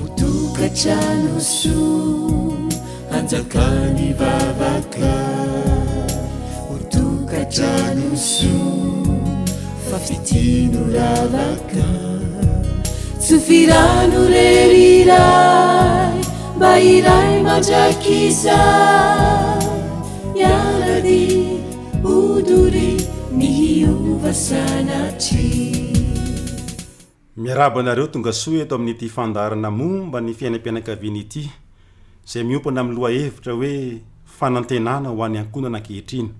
Fotokatrano soa anjakany vavaka, fotokatrano soa fafitino ravaka, tsofirano reriray mba iray mandrakizay, yarady odory mihiova sanatry. Miaraba anareo tonga soa eto amin'ity fandarana momba ny fiainam-pianakaviana ity, izay miompana amin'ny loha hevitra hoe fanantenana ho an'ny ankohonana ankehitriny.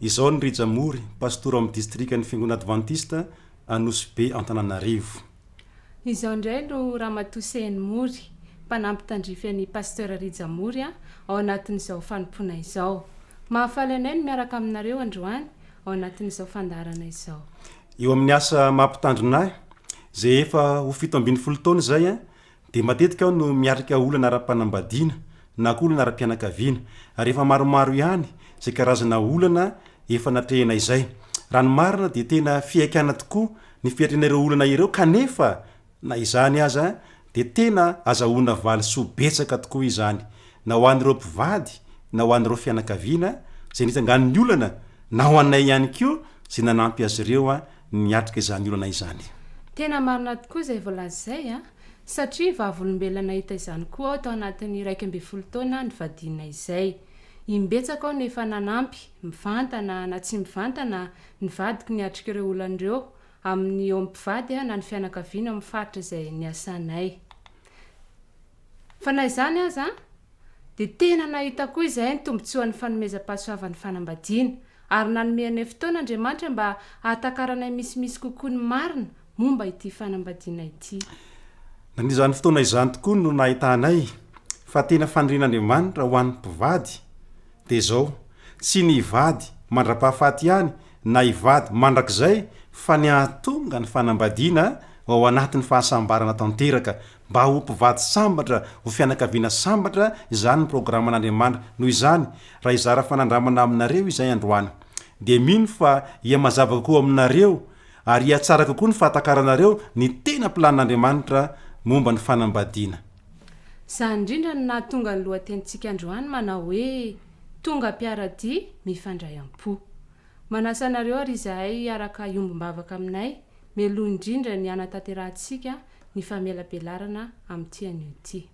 Izao ny Rija Mory, pastora amin'ny distrikan'ny Fiangonana Adventista Anosy-Be Antananarivo. Izao indray no Ramatoa Mory, mpanampy tandrifan'ny pasteur Rija Mory ao anatin'izao fanompoana izao. Mahafaly anay no miaraka aminareo androany ao anatin'izao fandarana izao. Eo amin'ny asa mampitandronay zay efa ho 17 taona zay dia matetika aho no miarika olana ara-panambadiana na koa olana ara-pianakaviana, ary efa maromaro ihany zay karazana olana efa natrehana izay. Raha ny marina dia tena fiaikana tokoa ny fiatrenareo olana ireo, kanefa na izany aza dia tena azahoana valy soa betsaka tokoa izany, na ho an'ireo mpivady na ho an'ireo fianakaviana zay nitsangan'ny olana, na ho anay ihany koa zay nanampy azy ireo niatrika izany olana izany. Tena marina tokoa izay voalazay satria vavolombelona hita izany koa ao tao anatin'ny 12 taona ny vadiana izay. Imbetsaka ao nefa nanampy mivantana na tsy mivantana ny vadiko niatrika ireo olan'ireo amin'ny eo mpivady na ny fianakaviana amin'ny faritra izay niasanay. Fa na izany aza dia tena nahita koa izay ny tombontsoan'ny fanomezam-pahasoavan'ny fanambadiana, ary nanomeanay fotoana Andriamanitra mba ahatakarana misimisy kokoa ny marina momba ity fanambadiana ity. Nan'izany fotoana izany tokoa no nahitanay fa tena fanirian'Andriamanitra ho an'ny mpivady dia izao, tsy ny ivady mandra-pahafaty ihany na ivady mandrakizay, fa ny ahatonga ny fanambadiana ao anatin'ny fahasambarana tanteraka, mba ho mpivady sambatra, ho fianakaviana sambatra. Izany ny programan'Andriamanitra. Noho izany, raha izara fanandramana aminareo izay androany, dia mino fa ia mazava kokoa aminareo ary ia tsara kokoa ny fahatakaranareo ny tena plan'Andriamanitra momba ny fanambadiana. Izany indrindra no nahatonga ny lohatenintsika androany manao hoe tonga mpiaradia mifandray am-po. Manasa anareo ary izahay araka iombom-bavaka aminay, meloha indrindra ny anatanterantsika ny famelabelarana amin'ity anio ity.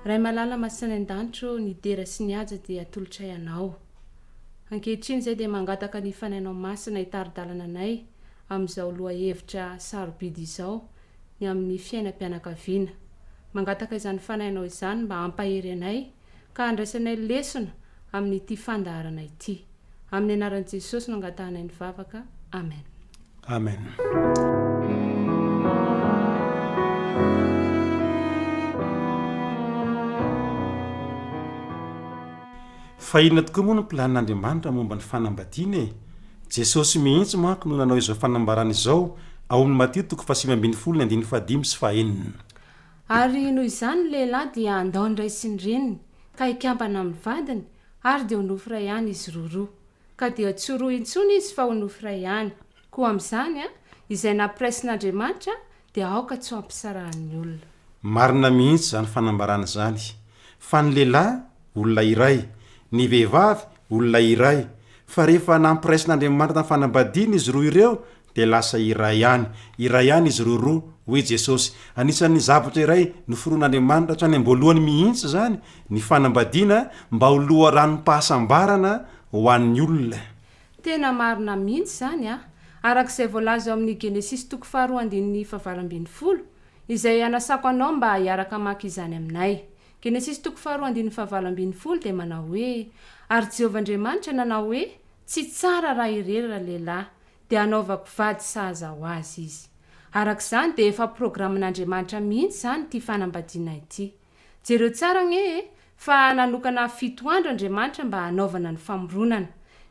Ray malala masina an-danitro ny dera sy ny aja dia atolotray anao. Ankehitriny izay dia mangataka ny fanainao masina hitaridalana anay amin'izao loha hevitra sarobidy izao ny amin'ny fiainam-pianakaviana. Mangataka izany fanainao izany mba hampahery anay ka handraisanay lesona amin'ity fandaharana ity. Amin'ny anaran'i Jesosy no angatahanay ny vavaka. Amen. Amen. Fa inona tokoa moa no planin'Andriamanitra momba ny fanambadiana e? Jesosy mihitsy manko no nanao izao fanambarana izao ao amin'ny Mateo 5:15-15. Ary noho izany ny lehilahy dia andao ny ray sy ny reniny ka hikambana amin'ny vadiny, ary dia ho nofo ray ihany izy roa, ka dia tsy roa intsony izy fa ho nofo ray ihany. Koa amin'izany izay nampiresin'Andriamanitra dia aoka tsy ho ampisarahan'ny olona. Marina mihitsy zany fanambarana zany. Fa ny lehilahy olona iray, ny vehivavy olona iray, fa rehefa nampiraisin'Andriamanitra ny fanambadiana izy roa ireo dia lasa iray ihany izy roa hoe Jesosy. Anisan'ny zavatra iray noforoan'Andriamanitra hatrany am-boalohany mihitsy zany ny fanambadiana mba ho loharan'ny-pahasambarana ho an'ny olona. Tena marina mihitsy zany arak'izay voalaza ao amin'ny Genesis 2:2-20 izay anasako anao mba hiaraka maka izany aminay. Genesis 2:2-20 dia manao hoe, ary Jehovahandriamanitra nanao hoe tsy tsara raha irery raha lehilahy, dia anaovako vady sahaza ho azy izy. Arak'izany dia efa programan'Andriamanitra mihitsy zany ity fanambadiana ity. Jereo tsara fa nanokana 7 andro Andriamanitra mba hanaovana ny famoronana.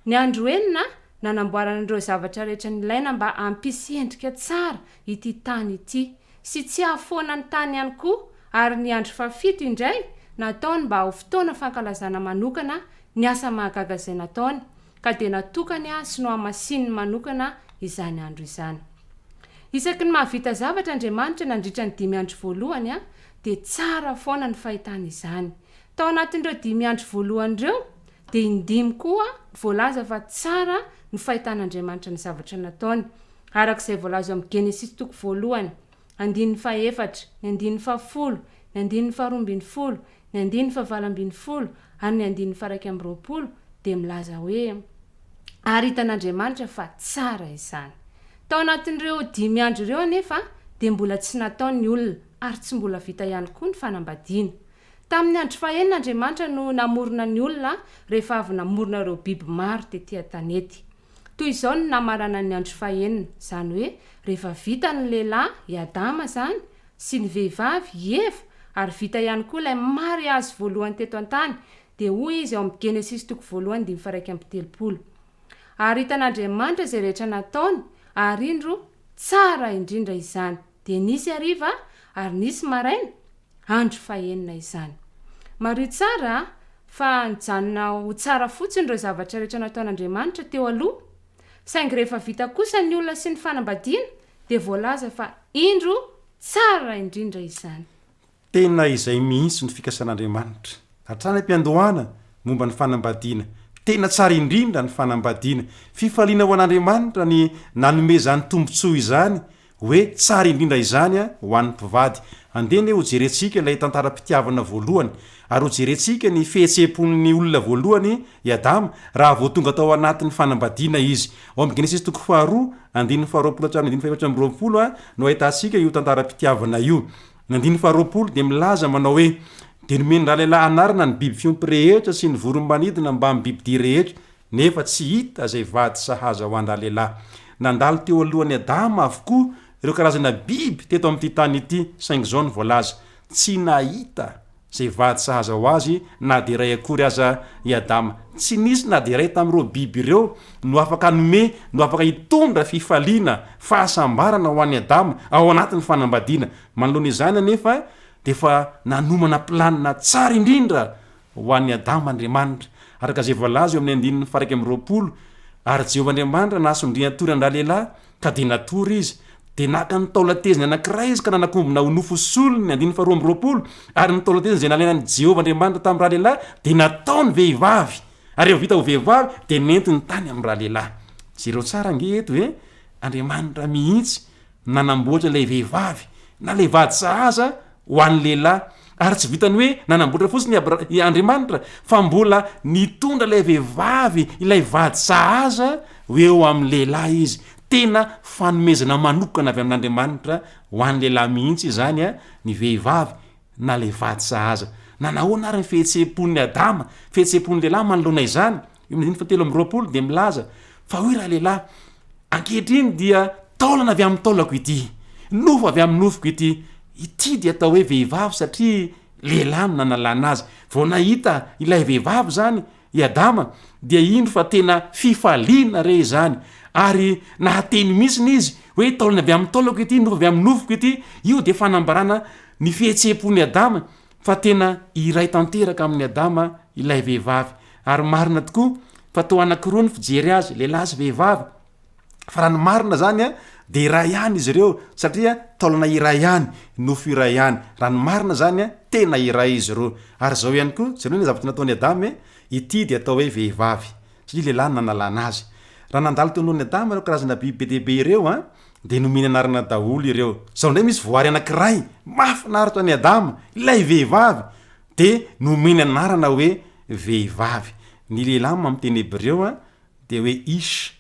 Ny andro enina nanamboarana ireo zavatra rehetra nilaina mba hampisy endrika tsara ity tany ity, sy tsy hahafoana ny tany ihany koa, ary ny andro 7 indray nataony mba ho fotoana fankalazana manokana ny asa mahagaga izay nataony, ka dia natokany sy no amasininy manokana izany andro izany. Isaky ny mahavita zavatra Andriamanitra nandritra ny 5 andro voalohany dia tsara foana ny fahitana izany. Tao anatin'ireo 5 andro voalohan'ireo dia indimy koa voalaza fa tsara ny fahitan'Andriamanitra ny zavatra nataony. Arak'izay voalaza amin'ny Genesis toko voalohany, 1:4, 1:10, 1:12, 1:20 ary 1:20 dia milaza hoe ary hitan'Andriamanitra fa tsara izany. Tao anatin'ireo 5 andro ireo anefa dia mbola tsy nataony ny olona ary tsy mbola vita ihany koa ny fanambadiana. Tamin'ny andro fahaenina Andriamanitra no namorona ny olona rehefa avy namorona ireo biby maro tetỳ an-tanety. Toy izao ny namarana ny andro fahaenina, izany hoe rehefa vita ny lehilahy i Adama zany sy ny vehivavy Eva ary vita ihany koa ilay mariazy voalohany teto an-tany dia hoy izy ao amin'ny Genesis toko voalohany 1:30. Ary hitan'Andriamanitra izay rehetra nataony ary indro tsara indrindra izany. Dia nisy hariva ary nisy maraina andro fahaenina izany. Mario tsara fa nijanona ho tsara fotsiny ireo zavatra rehetra nataon'Andriamanitra teo aloha. Saingy rehefa vita kosa ny olona sy ny fanambadiana dia voalaza fa indro tsara indrindra izany. Tena izay mihitsy ny fikasan'Andriamanitra. Hatrany am-piandohana momba ny fanambadiana. Tena tsara indrindra ny fanambadiana. Fifaliana ho an'Andriamanitra ny nanome zany tombontsoa izany hoe tsara indrindra izany ho an'ny mpivady. Andeny ho jerentsika ilay tantaram-pitiavana voalohany ary ho jerentsika ny fihetseham-pon'ny olona voalohany i Adama raha vao tonga tao anatin'ny fanambadiana izy. Ao amin'ny Genesis toko 2, 1:20 no ahitantsika io tantaram-pitiavana io. 1:20 dia milaza manao hoe dia nomeny raha lehilahy anarana ny biby fiompy rehetra sy ny vorombanidina mba amin'ny bibidia rehetra nefa tsy hita zay vady sahaza ho an-draha lehilahy. Nandalo teo alohan'ny Adama avokoa ireo karazana biby teto amin'ity tany ity, saingy zao ny voalaza tsy nahita zay vady sahaza ho azy na dia iray akory aza i Adama. Tsy nisy na dia iray tamin'ireo biby ireo no afaka nome, no afaka hitondra fifaliana, fahasambarana ho an'ny Adama ao anatin'ny fanambadiana. Manoloana izany anefa dia fa nanomana planina tsara indrindra ho an'ny Adama Andriamanitra. Araka izay voalaza eo amin'ny 1:20 ary Jehovah Andriamanitra nasondriana tory an-draha lehilahy ka dia natory izy. Dia naka ny taolateziny anankiray izy ka nanakombona ho nofo solony 1:20 ary ny taolateziny izay nalaina ny Jehovah Andriamanitra tamin'ny raha lehilahy dia nataony vehivavy. Ary rehefa vita ho vehivavy dia nentiny tany amin'ny raha lehilahy. Zay tsara nge eto hoe Andriamanitra mihitsy nanamboatra ilay vehivavy na ilay vady sahaza ho an'ny lehilahy. Ary tsy vitany hoe nanamboatra fotsiny i Andriamanitra fa mbola nitondra ilay vehivavy ilay vady sahaza hoe eo amin'ny lehilahy izy. Tena fanomezana manokana avy amin'Andriamanitra ho an'ny lehilahy mihitsy izany ny vehivavy na ilay vady sahaza. Nanahoana ary ny fihetseham-pon'ny Adama, fihetseham-pon'ny lehilahy manoloana izany. Io 1:20 dia milaza fa hoy raha lehilahy ankehitriny dia taolana avy amin'ny taolako ity, nofo avy amin'ny nofoko ity. Ity dia atao hoe vehivavy satria lehilahy no nanalana azy. Vao nahita ilay vehivavy zany i Adama dia indro fa tena fifaliana re izany ary nahateny mihitsiny izy hoe taolana avy amin'ny taolako ity, nofo avy amin'ny nofoko ity. Io dia fanambarana ny fihetseham-pon'ny Adama fa tena iray tanteraka amin'ny Adama ilay vehivavy. Ary marina tokoa fa tao anankiroa ny fijery azy, lehilahy sy vehivavy. Fa raha ny marina zany dia iray ihany izy ireo satria taolana iray ihany, nofo iray ihany. Raha ny marina zany tena iray izy ireo. Ary zao ihany koa zany hoe zavatra nataony Adama ity dia atao hoe vehivavy satria lehilahy nanalana azy. Raha nandalo teo alohan'ny Adama ireo karazana biby be dia be ireo dia nomeny anarana daholo ireo. Zao ndray misy voary anankiray mahafinaritra ny Adama ilay vehivavy dia nomeny anarana hoe vehivavy. Ny lehilahy amin'ny teny Hebreo dia hoe Ish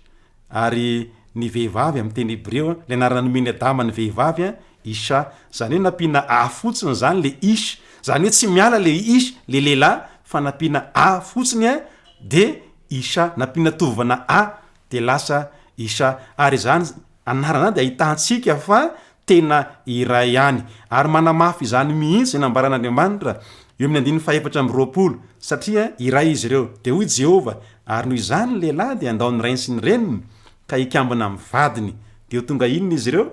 ary ny vehivavy amin'ny teny Hebreo ilay anarana nomeny Adama ny vehivavy Isha. Zany hoe nampiana a fotsiny zany le Ish. Zany hoe tsy miala le Ish le lehilahy fa nampiana a fotsiny dia Isha, nampiana tovana a dia lasa Isha. Ary zany anarana dia ahitantsika fa tena iray ihany. Ary manamafy izany mihitsy nambaran'Andriamanitra eo amin'ny 1:4 satria iray izy ireo. Dia hoy Jehova ary noho izany ny lehilahy dia andao ny rainy sy ny reniny ka hikambana amin'ny vadiny dia ho tonga inona izy ireo?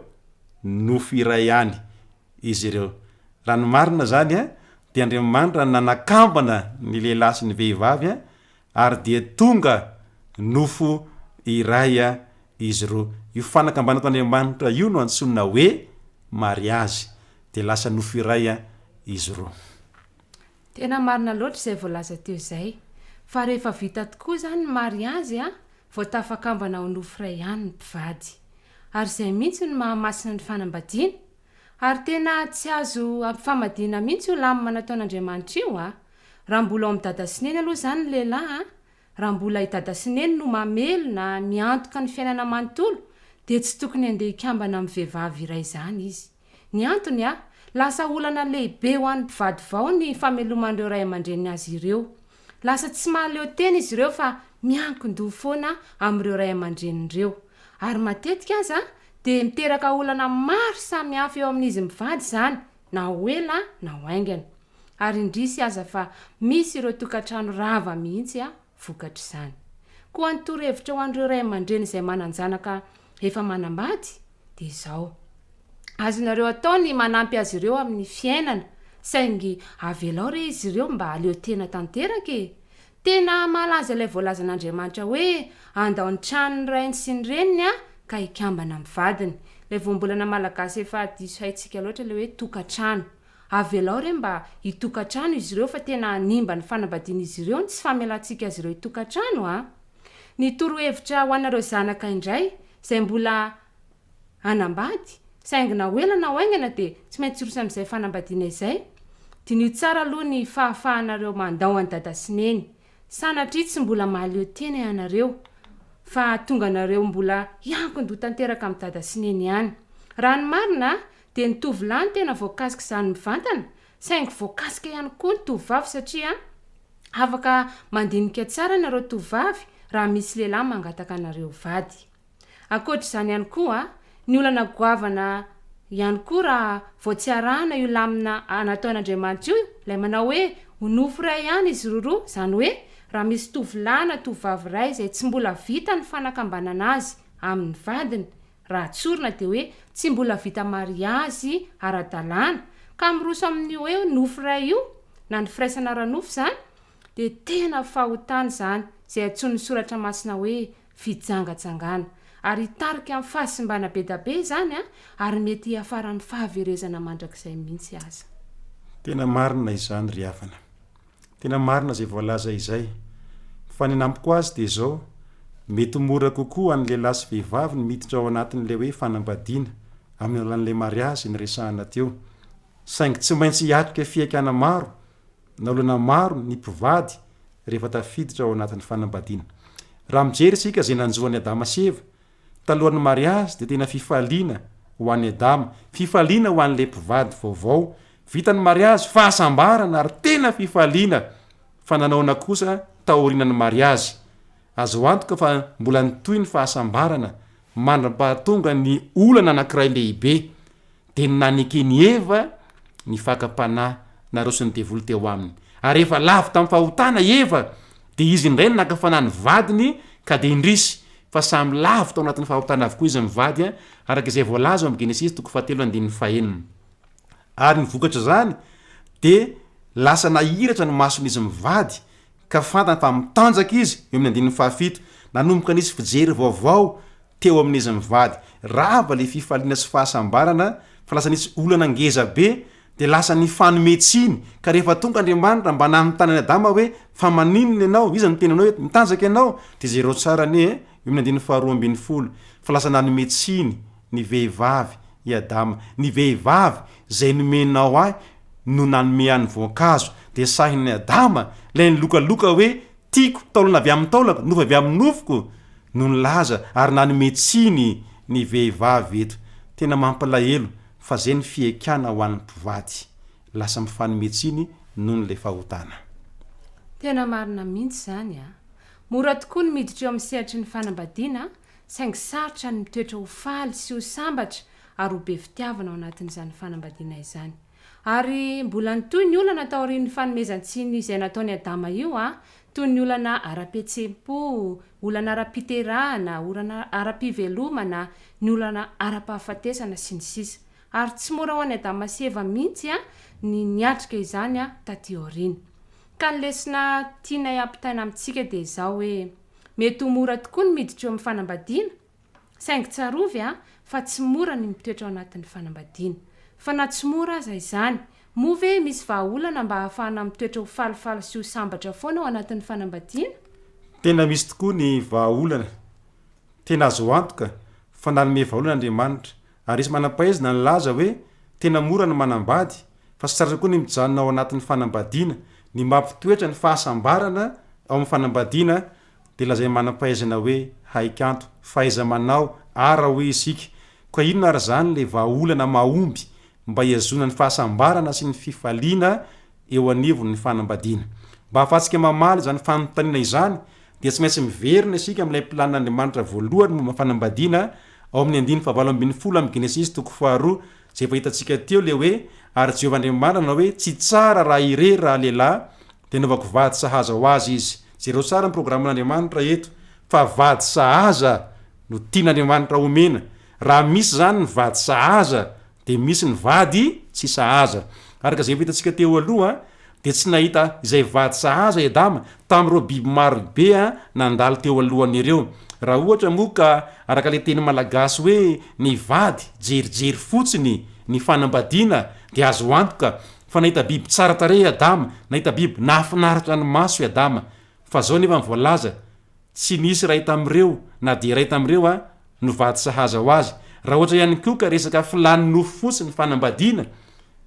Nofo iray ihany izy ireo. Raha ny marina zany dia Andriamanitra nanakambana ny lehilahy sy ny vehivavy ary dia tonga nofo iray izy ro io fanakambana to Andriamanitra io no antsonina hoe mariazy de lasa nofo iray izy ro. Tena marina loatra izay voalaza teo izay fa rehefa vita tokoa zany mariazy vao tafakambana ho nofo iray ihany ny mpivady ary izay mihitsy no mahamasina ny fanambadiana ary tena tsy azo ampifamadina mihitsy io lamina nataon'Andriamanitra io raha mbola ao amin'ny dada sy neny aloha zany ny lehilahy raha mbola i dada sy neny no mamelona miantoka ny fiainana manontolo de tsy tokony andeha ikambana amin'ny vehivavy iray zany izy. Ny antony lasa olana lehibe ho an'ny mpivady vao ny fameloman'ireo ray aman-dreny azy ireo. Lasa tsy mahaleo tena izy ireo fa miankin-doha foana amin'ireo ray aman-dren'ireo. Ary matetika aza de miteraka olana maro samy hafa eo amin'izy mivady zany na ho ela na ho aingana. Ary indrisy aza fa misy ireo tokantrano rava mihitsy vokatra izany. Koa ny torohevitra ho an'ireo ray aman-dreny izay mananjanaka efa manambady de izao. Azonareo atao ny manampy azy ireo amin'ny fiainana saingy avelao re izy ireo mba aleo tena tanteraka Tena malaza ilay voalazan'Andriamanitra hoe andao ny tranony rainy sy ny reniny ka ikambana amin'ny vadiny. Ilay voambolana malagasy efa diso haintsika loatra ilay hoe tokantrano. Avelao re mba hitokantrano izy ireo fa tena animba ny fanambadiana izy ireo ny tsy famelantsika azy ireo hitokantrano Ny torohevitra ho anareo zanaka indray izay mbola anambady saingy na hoela na hoaingana de tsy maintsy rosa amin'izay fanambadiana izay. Dinio tsara aloha ny fahafahanareo mandao any dada sy neny. Sanatria tsy mbola mahaleo tena ianareo fa tonga nareo mbola hiankin-doha tanteraka amin'ny dada sy neny ihany. Raha ny marina de ny tovolahy ny tena voakasika izany mivantana saingy voakasika ihany koa ny tovovavy satria afaka mandinika tsara nareo tovovavy raha misy lehilahy mangataka anareo vady. Ankoatr'izany ihany koa ny olana goavana ihany koa raha vao tsy arahana io lamina nataon'Andriamanitra io ilay manao hoe ho nofo iray ihany izy roa izany hoe raha misy tovolahy na tovovavy iray izay tsy mbola vita ny fanakambanana azy amin'ny vadiny raha tsorina de hoe tsy mbola vita mariazy ara-dalàna ka miroso amin'ny hoe nofo iray io na ny firaisana ranofo zany de tena fahotana zany izay antsoin'ny soratra masina hoe fijangajangana ary hitarika amin'ny fahasimbana be da be zany ary mety hiafaran'ny fahaverezana mandrakizay mihitsy aza. Tena marina izany ry havana. Tena marina zay voalaza izay. Fa ny nampiko azy de zao mety mora kokoa an'le lehilahy sy vehivavy ny miditra ao anatin'le hoe fanambadiana amin'ny alalan'le mariazy ny resahana teo. Saingy tsy maintsy hiatrika fiaikana maro na olana maro ny mpivady rehefa tafiditra ao anatin'ny fanambadiana. Raha mijery isika zay nanjoan'ny Adama sy Eva talohan'ny mariazy de tena fifaliana ho an'ny Adama, fifaliana ho an'le mpivady vaovao. Vitan'ny mariazy fahasambarana ary tena fifaliana fa nanaona kosa taorinan'ny mariazy. Azo antoka fa mbola nitoy ny fahasambarana mandra-pahatonga ny olana anankiray lehibe de nanekeny Eva ny fakapanahy narosony devolo teo aminy. Ary efa lavo tamin'ny fahotana Eva de izy indray ny nakafanany vadiny ka de indrisy fa samy lavo tao anatin'ny fahotana avokoa izy mivady arak'izay voalaza amin'ny Genesis 3:7. Ary ny vokatra zany de lasa nahiratra ny mason'izy mivady ka fantany fa mitanjaka izy eo amin'ny 7 nanomboka nisy fijery vaovao teo amin'izy mivady. Rava le fifaliana sy fahasambarana fa lasa nisy olana ngeza be de lasa ny fanometsiny ka rehefa tonga Andriamanitra mba namitana Adama hoe fa maninona ianao izy ny tenanao hoe mitanjaka ianao de zero tsara ny eo amin'ny 2:12 fa lasa nanometsiny ny vehivavy i Adama, ny vehivavy zay nomenao no nanome any voankazo de sahin'ny Adama lay nilokaloka hoe tiako taolana avy amin'ny taolako nofo avy amin'ny nofoko no nilaza ary nanometsiny ny vehivavy eto. Tena mampalahelo fa zay ny fiekana ho an'ny mpivady lasa mifanometsiny noho n'le fahotana. Tena marina mihitsy zany mora tokoa ny miditra eo amin'ny sehatry ny fanambadiana saingy sarotra ny mitoetra ho faly sy ho sambatra ary ho be fitiavana ao anatin'izany fanambadiana izany. Ary mbola nitoy ny olana taorian'ny fanomezantsiny izay nataony Adama io toy ny olana ara-petsempo, olana ara-piterahana, olana ara-pivelomana, ny olana ara-pahafatesana sy ny sisa. Ary tsy mora ho an'ny Adama sy Eva mihitsy ny niatrika izany taty aoriana. Ka ny lesona tiana hiampitaina amintsika de izao hoe mety ho mora tokoa ny miditra eo amin'ny fanambadiana saingy tsarovy fa tsy mora ny mitoetra ao anatin'ny fanambadiana fa na tsy mora aza izany move misy vahaolana mba hahafahana mitoetra ho falifaly sy ho sambatra foana ao anatin'ny fanambadiana tena misy tokoa ny vahaolana tena azo antoka fa nanome vahaolana Andriamanitra ary isy manam-pahaizana ny laza hoe tena mora ny manambady fa sy tsara tokoa ny mijanona ao anatin'ny fanambadiana ny mampitoetra ny fahasambarana ao amin'ny fanambadiana dia lazay manam-pahaizana hoe haikanto fahaiza-manao ara hoe isika koa inona ary zany le vahaolana mahomby mba hiazona ny fahasambarana sy ny fifaliana eo anivon'ny fanambadiana mba hahafahantsika mamaly zany fanontaniana izany dia tsy maintsy miverina isika amin'ilay planin'Andriamanitra voalohany momba fanambadiana ao amin'ny 9:20 amin'ny Genesis 2:2 zay efa hitantsika teo le hoe ary Jehovah Andriamanitra nanao hoe tsy tsara raha irery raha lehilahy dia naovako vady sahaza ho azy izy zereo tsara ny programan'Andriamanitra eto fa vady sahaza no tian'Andriamanitra omena raha misy zany ny vady sahaza dia misy ny vady tsy sahaza araka zay efa hitantsika teo aloha dia tsy nahita izay vady sahaza Adama tamin'ireo biby marobe nandalo teo alohan'ireo raha ohatra moa ka araka le teny malagasy hoe ny vady jerijery fotsiny ny fanambadiana dia azo antoka fa nahita biby tsara tarehy Adama nahita biby nahafinaritra ny maso Adama fa zao nefa mivoalaza tsy nisy ray tamin'ireo na dia ray tamin'ireo no vady sahaza ho azy raha ohatra ihany koa ka resaka filany nofo fotsiny fanambadiana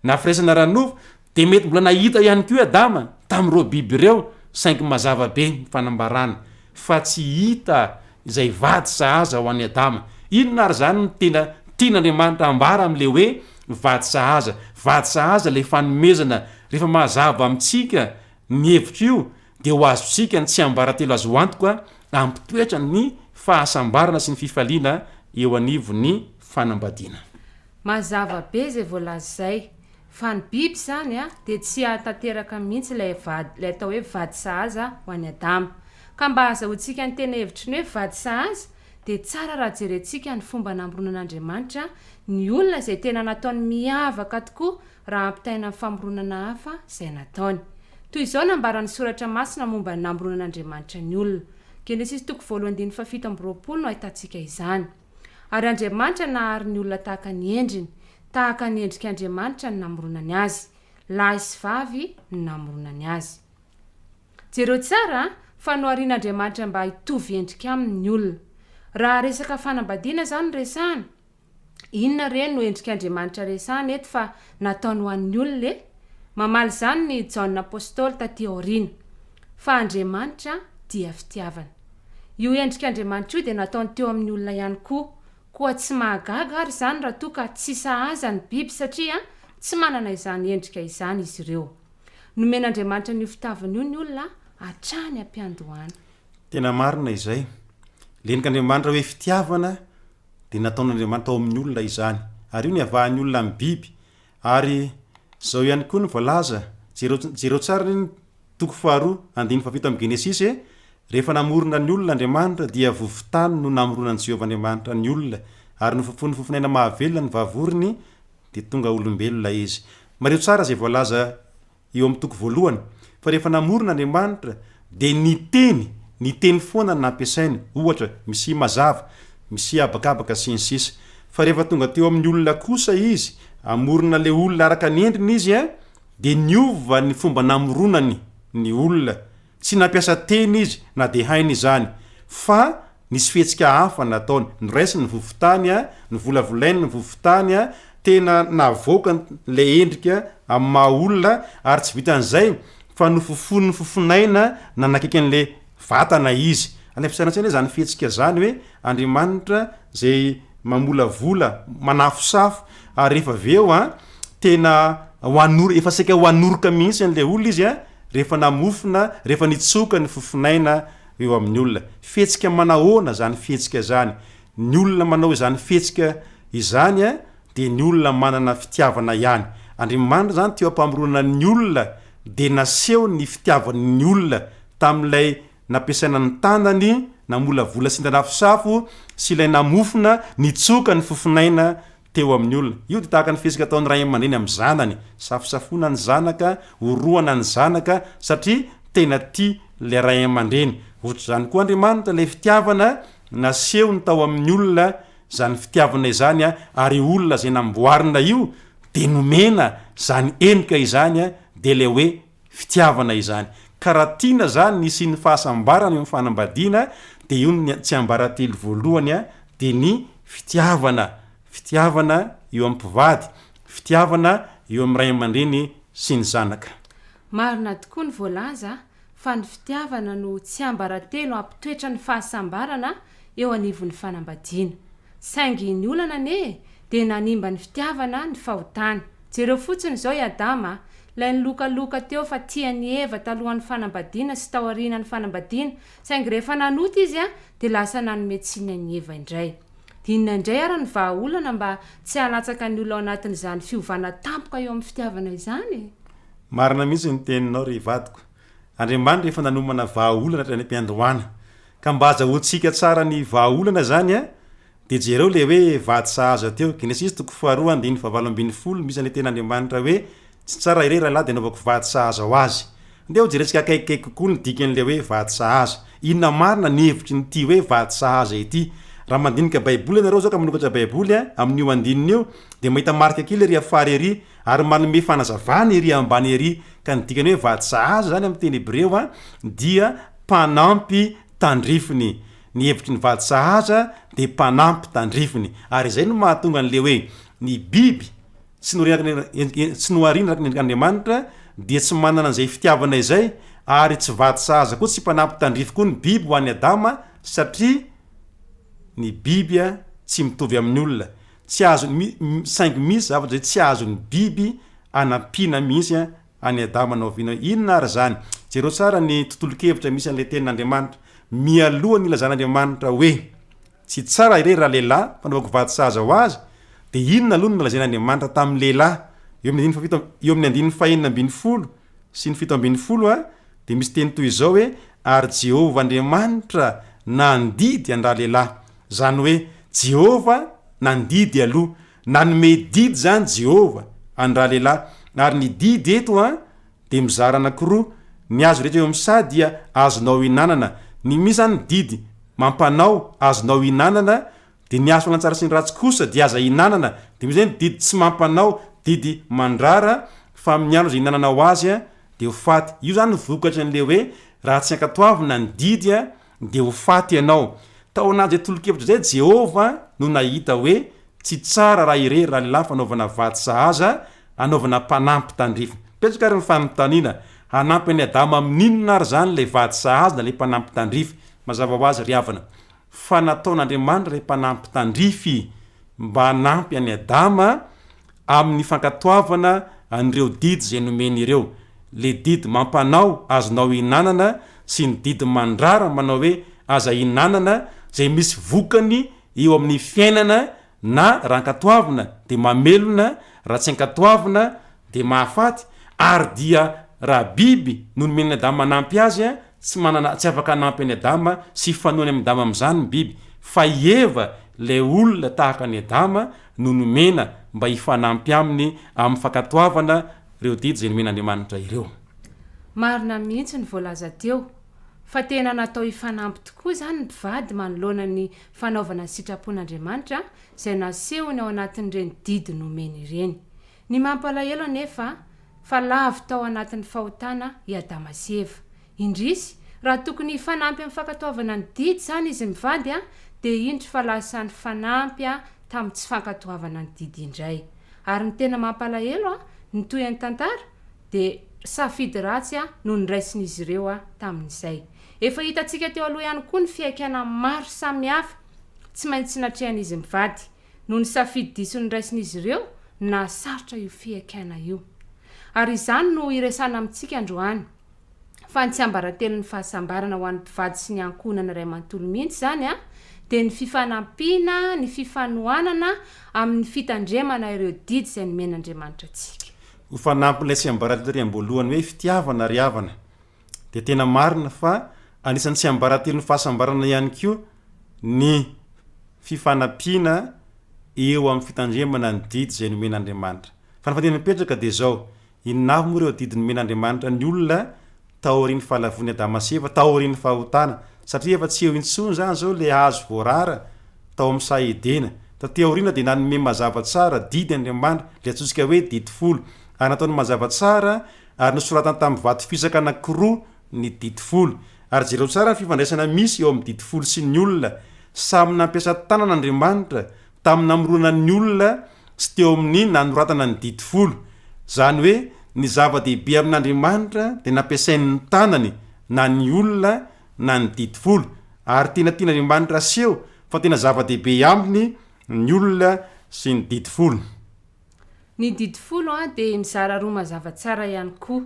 na firaisana ranofo dia mety mbola nahita ihany koa Adama tamin'ireo biby ireo saingy mazava be ny fanambarana fa tsy hita izay vady sahaza ho an'ny Adama inona ary zany ny tena tian'Andriamanitra ambara amin'le hoe vady sahaza le fanomezana rehefa mazava amintsika ny hevitra io dia ho azontsika ny tsy ambaratelo azo antoka ampitoetra ny fahasambarana sy ny fifaliana eo anivon'ny fanambadiana mazava be zay voalaza zay fa ny biby zany dia tsy hatanteraka mihitsy lay atao hoe vady sahaza ho an'ny Adama ka mba azahoantsika ny tena hevitry ny hoe vady sahaza dia tsara raha jerentsika ny fomba namoronan'Andriamanitra ny olona izay tena nataony miavaka tokoa raha ampitaina amin'ny famoronana hafa izay nataony toy izao nambaran'ny soratra masina momba ny namoronan'Andriamanitra ny olona Genesis 2:7 no ahitantsika izany ary Andriamanitra nahary ny olona tahaka ny endriny tahaka ny endrik'Andriamanitra ny namoronany azy lahy sy vavy ny namoronany azy jereo tsara fa noharian'Andriamanitra mba hitovy endrika amin'ny olona raha resaka fanambadiana zany resahana inona reny no endrik'Andriamanitra resahana eto fa nataony ho an'ny olona mamaly zany ny Jaona apôstôly taty aoriana fa Andriamanitra dia fitiavana io endrik'Andriamanitra io dia nataony teo amin'ny olona ihany koa tsy mahagaga ary zany raha toa ka tsy sahaza ny biby satria tsy manana izany endrika izany izy ireo nomen'Andriamanitra ny fitiavana io ny olona hatrany ampiandohana tena marina izay lenik'Andriamanitra hoe fitiavana dia nataon'Andriamanitra ao amin'ny olona izany ary io ny avahan'ny olona amin'ny biby ary zao ihany koa ny voalaza jereo tsara ny 2:2 amin'ny Genesis rehefa namorona ny olona Andriamanitra dia vovotany no namoronan'i Jehovah Andriamanitra ny olona ary nofofony fofonaina mahavelona ny vavorony dia tonga olombelona izy mareo tsara zay voalaza eo amin'ny 1 fa rehefa namorona Andriamanitra dia ny teny foana ny nampiasainy ohatra misy mazava misy abakabaka sy ny sisa fa rehefa tonga teo amin'ny olona kosa izy amorona le olona araka ny endriny izy dia niova ny fomba namoronany ny olona tsy nampiasa teny izy na dia hainy izany fa nisy fihetsika hafa nataony niraisy ny vovotany ny volavolainy ny vovotany tena navoaka le endrika amin'ny maha olona ary tsy vitan'izay fa nofofony ny fofonaina nanakaiky an'le vatana izy any fisarantsany hoe zany fihetsika zany hoe Andriamanitra zay mamolavola manafosafo ary rehefa aveo tena efa saika ho anoroka mihitsy an'le olona izy rehefa namofona rehefa nitsoka ny fofonaina eo amin'ny olona fihetsika manahoana zany fihetsika zany ny olona manao izany fihetsika izany dia ny olona manana fitiavana ihany Andriamanitra zany teo ampamoronana ny olona dia naseho ny fitiavan'ny olona tamin'ilay nampiasaina ny tanany namolavola sy ndanafosafo sy ilay namofona nitsoka ny fofonaina teo amin'ny olona io dia tahaka ny fihetsika ataon'ny ray aman-dreny amin'ny zanany safosafona ny zanaka oroana ny zanaka satria tena tia le ray aman-dreny ohatr'zany koa andriamanitra le fitiavana naseho ny tao amin'ny olona zany fitiavana izany ary olona zay namboarina io de nomena zany enika izany de le hoe fitiavana izany karaha zany nisy ny fahasambarana eo amin'ny fanambadiana de io tsy ambaratelo voalohany de ny fitiavana eo amin'ny mpivady fitiavana eo amin'ny ray aman-dreny sy ny zanaka marina tokoa ny voalaza fa ny fitiavana no tsy ambaratelo ampitoetra ny fahasambarana eo anivon'ny fanambadiana saingy ny olana ne de nanimba ny fitiavana ny fahotany jereo fotsiny zao i Adama lay ny lokaloka teo fa tiany Eva talohan'ny fanambadiana sy tao aorianan'ny fanambadiana saingy rehefa nanoty izy de lasa nanome tsiny any Eva indray dinina indray ara ny vahaolana mba tsy halatsaka ny olona ao anatin'izany fiovana tampoka eo amin'ny fitiavana izany marina mihitsy ny teninao ry vadiko andriamanitra efa nanomana vahaolana hatrany am-piandohana ka mba azahoantsika tsara ny vahaolana zany de jereo le hoe vady sahaza teo Genesis 4:7 misy ny ten'andriamanitra hoe tsy tsara ire raha de anaovako vady sahaza ho azy de ho jerentsika akaikikaiky kokoa ny dikan'le hoe vady sahaza inona marina ny hevitry ny ty hoe vady sahaza ity raha mandinika baiboly nareo zao ka manokatra baiboly amin'io andininy io de mahita marika kely ery afary ery ary manome fanazavana ery ambany ery ka ny dikany hoe vady sahaza zany amin'ny teny hebreo dia mpanampy tandrifiny ny hevitry ny vady sahaza de mpanampy tandrifiny ary izay no mahatonga an'le hoe ny biby tsy noarina raky n'Andriamanitra dia tsy manana an'izay fitiavana izay ary tsy vady sahaza koa tsy mpanampy tandrify koa ny biby ho an'ny Adama satria ny biby tsy mitovy amin'ny olona tsy azo saingy misy zavatra zay tsy azony biby anampiana mihitsy any Adama naoviana inona ary zany jereo tsara ny tontolo-kevitra misy an'le tenin'Andriamanitra mialoha ny ilazan'Andriamanitra hoe tsy tsara ire raha lehilahy fanaovako vady sahaza ho azy de inona aloha no nalazain'Andriamanitra tamin'ny lehilahy eo amin'ny 9:40 sy ny 7:10 de misy teny toy izao hoe ary Jehova Andriamanitra nandidy andraha lehilahy zany hoe Jehova nandidy aloha nanome didy zany Jehova andraha lehilahy ary ny didy eto de mizara anankiroa ny azo rehetra eo amin'ny sa dia azonao hinanana ny misy zany didy mampanao azonao hinanana de ny azo fanantsara sy ny ratsy kosa dia aza hinanana de misy zany didy tsy mampanao didy mandrara fa amin'ny andro zay hinanana ho azy de ho faty io zany vokatra an'le hoe raha tsy ankatoavina ny didy de ho faty ianao tao anazy tolo-kevitra zay Jehova no nahita hoe tsy tsara raha irery raha lehilahy fanaovana vady sahaza anaovana mpanampy tandrify petraka ary ny fanontaniana hanampy any Adama amin'inona ary zany le vady sahaza na le mpanampy tandrify mazava ho azy ry havana fa nataon'Andriamanitra le mpanampy tandrify mba hanampy any Adama amin'ny fankatoavana an'ireo didy zay nomeny ireo le didy mampanao azonao hinanana sy ny didy mandrara manao hoe aza hinanana zay misy vokany eo amin'ny fiainana na raha ankatoavina de mamelona raha tsy ankatoavina de mahafaty ary dia raha biby no nomeny Adama manampy azy tsy manana tsy afaka hanampy any Adama sy fanoany amin'ny Adama amin'izany ny biby fa Eva le olona tahaka ny Adama no nomena mba hifanampy aminy amin'ny fankatoavana reo didy zay nomen'Andriamanitra ireo marina mihitsy ny voalaza teo fa tena natao hifanampy tokoa zany ny mpivady manoloana ny fanaovana ny sitrapon'Andriamanitra zay nasehony ao anatin'ireny didy nomeny ireny ny mampalahelo anefa fa lavy tao anatin'ny fahotana i Adama sy Eva indrisy raha tokony hifanampy amin'ny fankatoavana ny didy zany izy mivady de indry fa lasany fanampy tamin'ny tsy fankatoavana ny didy indray ary ny tena mampalahelo ny toy any tantara de safidy ratsy no niraisin'izy ireo tamin'izay efa hitantsika teo aloha ihany koa ny fiaikana maro samihafa tsy maintsy natrehan'izy mivady no ny safidy diso ny raisin'izy ireo na sarotra io fiaikana io ary izany no iresana amintsika androany fa ny tsy ambaratelo ny fahasambarana ho an'ny mpivady sy ny ankohonana ray amantolo mihitsy zany de ny fifanampiana ny fifanoanana amin'ny fitandremana ireo didy zay nomen'Andriamanitra antsika ho fanampin'ilay tsy ambaratelo ry am-boalohany hoe fitiavana ry havana de tena marina fa anisan'ny tsy ambaratelo ny fahasambarana ihany koa ny fifanampiana eo amin'ny fitandremana ny didy zay nomen'Andriamanitra fa ny fatena mipetraka de zao inavy moa ireo didy nomen'Andriamanitra ny olona taorian'ny fahalavony Adama sy Eva taorian'ny fahotana satria efa tsy eo intsony zany zao le azo voarara tao amin'ny saedena tateorina de nanome mazava tsara didy Andriamanitra le atsotsika hoe didy folo ary nataony mazava tsara ary nosoratany tamin'ny vato fisaka anankiroa ny didy folo ary jereo tsara ny fifandraisana misy eo amin'ny didy folo sy ny olona samy nampiasa tanan'Andriamanitra tamin'ny namorona ny olona sy teo amin'ny nanoratana ny didy folo zany hoe ny zava-dehibe amin'Andriamanitra de nampiasain'ny tanany na ny olona na ny didy folo ary tena tian'Andriamanitra aseho fa tena zava-dehibe aminy ny olona sy ny didy folo. Ny didy folo de mizara roa mazava tsara ihany koa.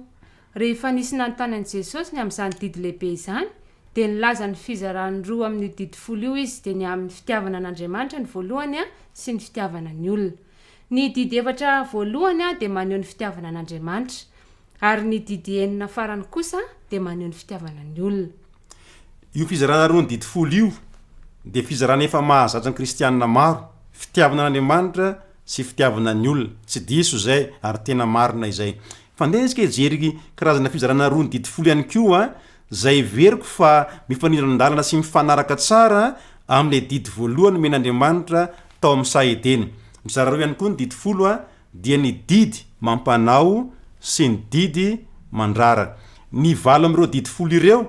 Rehefa nisy nanontany an'i Jesosy ny amin'izany didy lehibe izany de nilaza ny fizarany roa amin'ny didy folo io izy de ny amin'ny fitiavana an'Andriamanitra ny voalohany sy ny fitiavana ny olona. Ny didy efatra voalohany de maneho ny fitiavana an'Andriamanitra ary ny didy enina farany kosa de maneho ny fitiavana ny olona. Io fizarana roa ny didy folo io de fizarana efa mahazatra ny kristianina maro, fitiavana an'Andriamanitra sy fitiavana ny olona. Tsy diso zay ary tena marina izay. Fandesika jery karazana fizarana roa ny didy folo ihany koa zay veriko fa mifanindran-dalana sy mifanaraka tsara amin'le didy voalohany men'Andriamanitra tao amin'ny saedena. Mizara roa ihany koa ny didy folo dia ny didy mampanao sy ny didy mandraraka. Ny valo amin'ireo didy folo ireo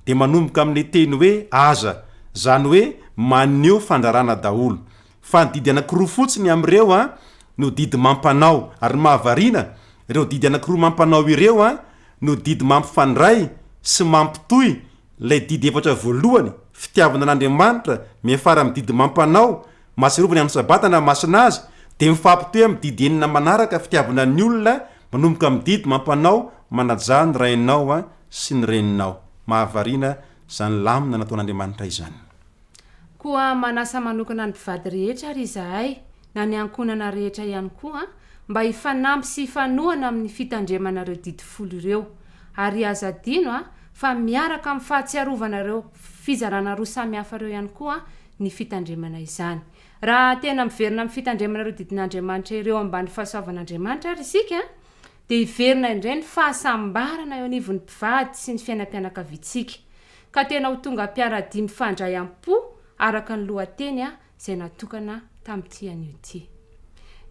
de manomboka amin'ny teny hoe aza, zany hoe maneho fandrarana daholo. Fa ny didy anankiroa fotsiny amin'ireo no didy mampanao ary mahavarina ireo didy anankiroa mampanao ireo no didy mampifandray sy mampitohy lay didy efatra voalohany fitiavana an'Andriamanitra miafara amin'ny didy mampanao mahatsiarovany amin'ny sabata na masina azy de mifampitohy amin'ny didy enina manaraka fitiavana ny olona manomboka amin'ny didy mampanao manaja ny rainao sy ny reninao. Mahavarina zany lamina nataon'Andriamanitra izany. Koa manasa manokana ny mpivady rehetra ry izahay na ny ankohonana rehetra ihany koa mba hifanampy sy hifanohana amin'ny fitandremanareo didy folo ireo ary azadino fa miaraka amin'ny fahatsiarovanareo fizarana roa samy hafa reo ihany koa ny fitandremana izany. Raha tena miverina amin'ny fitandremanareo didin'Andriamanitra ireo ambany fahasoavan'Andriamanitra ary isika de hiverina indray ny fahasambarana eo anivon'ny mpivady sy ny fiainam-pianakaviantsika ka tena ho tonga mpiara-dy mifandray am-po araka ny lohateny zay natokana tamin'ity anio ity.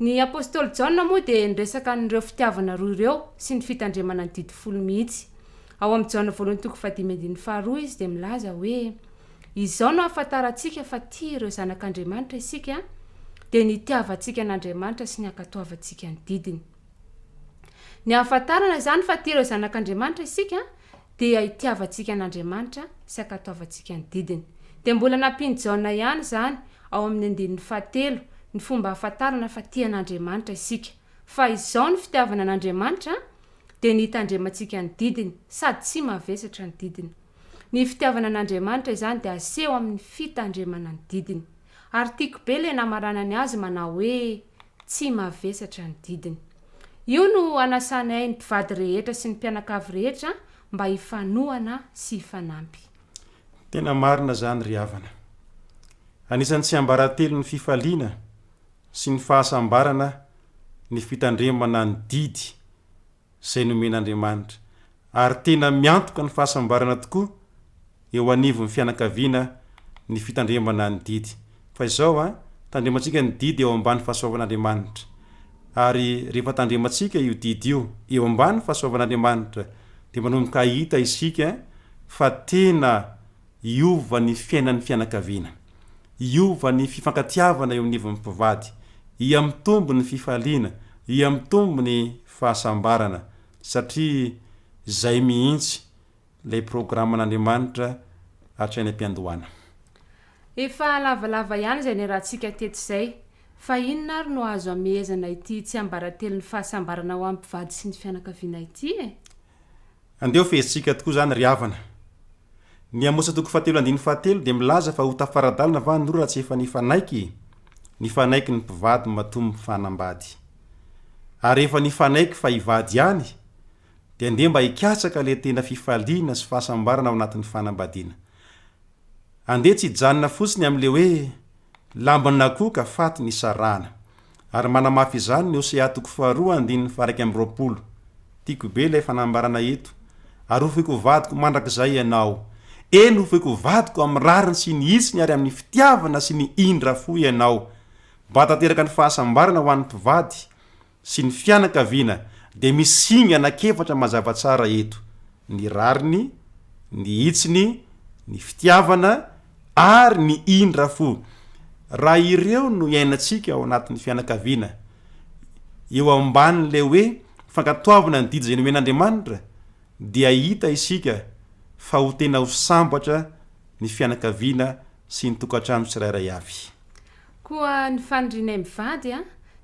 Ny apôstôly Jaona moa de niresaka n'ireo fitiavana roa ireo sy ny fitandremana ny didy folo mihitsy. Ao amin'ny Jaona voalohany toko 10:12 izy de milaza hoe izao no ahafantarantsika fa tia ireo zanak'Andriamanitra isika de nitiavantsika an'Andriamanitra sy ny ankatoavantsika ny didiny. Ny ahafantarana zany fa tia ireo zanak'Andriamanitra isika de hitiavantsika an'Andriamanitra sy ankatoavantsika ny didiny. De mbola nampiny Jaona ihany zany ao amin'ny 7 ny fomba ahafantarana fa tia an'Andriamanitra isika fa izao ny fitiavana an'Andriamanitra de ny hitandremantsika ny didiny sady tsy mavesatra ny didiny. Ny fitiavana an'Andriamanitra izany de aseho amin'ny fitandremana ny didiny. Ary tiako be le namarana ny azy manao hoe tsy mavesatra ny didiny. Io no anasanay ny mpivady rehetra sy ny mpianakavy rehetra mba hifanohana sy hifanampy. Tena marina zany ry havana. Anisan'ny tsy ambaratelo ny fifaliana sy ny fahasambarana ny fitandremana ny didy zay nomen'Andriamanitra ary tena miantoka ny fahasambarana tokoa eo anivon'ny fianakaviana ny fitandremana ny didy. Fa izao tandremantsika ny didy eo ambany fahasoavan'Andriamanitra ary rehefa tandremantsika io didy io eo ambany fahasoavan'Andriamanitra de manomboka hita isika fa tena iova ny fiainan'ny fianakaviana, iova ny fifankatiavana eo anivon'ny mpivady, iamtombo ny fifaliana, iamtombo ny fahasambarana satria zay mihitsy lay programan'Andriamanitra hatrany am-piandohana. Efa lavalava ihany zay ny rahantsika teto zay fa inona ary no azo amehezana ity tsy ambaratelo ny fahasambarana ho amin'ny mpivady sy ny fianakaviana ity Andeo fehetsika tokoa zany ry havana. Ny Amosa toko 7:7 de milaza fa ho tafaradalina va ny raha tsy efa nifanaiky ny mpivady matombo fanambady. Ary efa nifanaiky fa hivady ihany de andeha mba hikatsaka le tena fifaliana sy fahasambarana ao anatin'ny fanambadiana. Andeha tsy hijanona fotsiny amin'le hoe lambana koa ka faty ny sarana. Ary manamafy izany ny Hosea toko 2:1-2. Tiako be lay fanambarana eto. Arofiko vadiko mandrakizay ianao, eno foiko vadiko amin'ny rariny sy ny hitsiny ary amin'ny fitiavana sy ny indra fo ianao mba tanteraka ny fahasambarana ho an'ny mpivady sy ny fianakaviana dia misingy anakefatra mazava tsara eto ny rariny ny hitsiny ny fitiavana ary ny indra fo raha ireo no iainantsika ao anatin'ny fianakaviana eo amban'le hoe fankatoavana ny didy zay nomen'Andriamanitra dia hita isika fa ho tena ho sambatra ny fianakaviana sy ny tokantrano tsirairay avy koa ny fandrinay mivady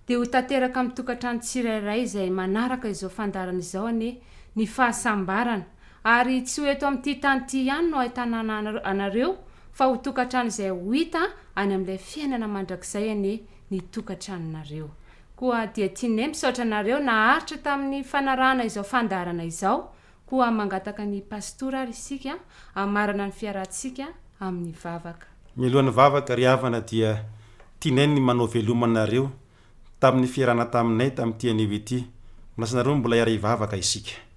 dia ho tanteraka amin'ny tokantrano tsirairay izay manaraka izao fandarana izao ny fahasambarana ary tsy ho eto amin'ity tany ity ihany no ahitana anareo fa ho tokantrano izay ho hita any amin'ilay fiainana mandrakizay ny tokantranonareo koa dia tianay misaotra anareo naharitra tamin'ny fanarahana izao fandarana izao koa mangataka ny pastora ary isika amarana ny fiarahantsika amin'ny vavaka mialohan'ny vavaka ry havana dia tianay ny manao velomanareo tamin'ny fiarahana taminay tamin'ity anio ity nasanareo mbola iara ivavaka isika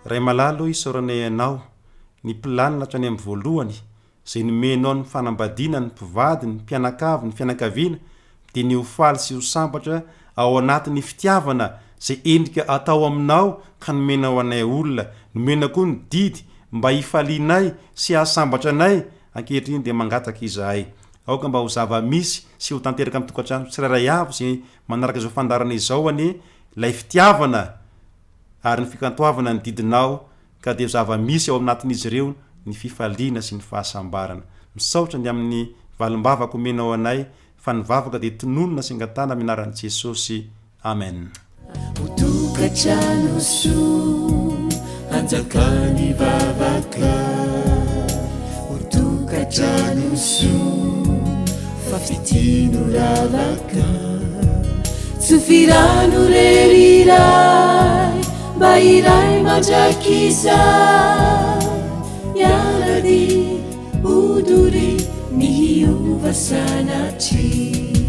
ray malalo isaoranay ianao ny planina hatrany amin'ny voalohany zay nomenao ny fanambadiana ny mpivady ny mpianakavy ny fianakaviana dia ny ho faly sy ho sambatra ao anatin'ny fitiavana zay endrika atao aminao ka nomenao anay olona nomena koa ny didy mba hifalianay sy hahasambatra anay ankehitriny dia mangataka izahay aoka mba ho zava-misy sy ho tanteraka amin'ny tokantrano tsirairay avy zay manaraka izao fandarana izao lay fitiavana ary ny fikantoavana ny didinao ka dia zava-misy ao anatin'izy ireo ny fifaliana sy ny fahasambarana misaotra ny amin'ny valim-bavaka omenao anay fa ny vavaka dia tononona sy angatana minaran'i Jesosy amen utukatrano so anjakany vavaka utukatrano so fafitino ravaka tsufirano reriray mba iray mandrakiza yaradi uduri ni hiova sanatri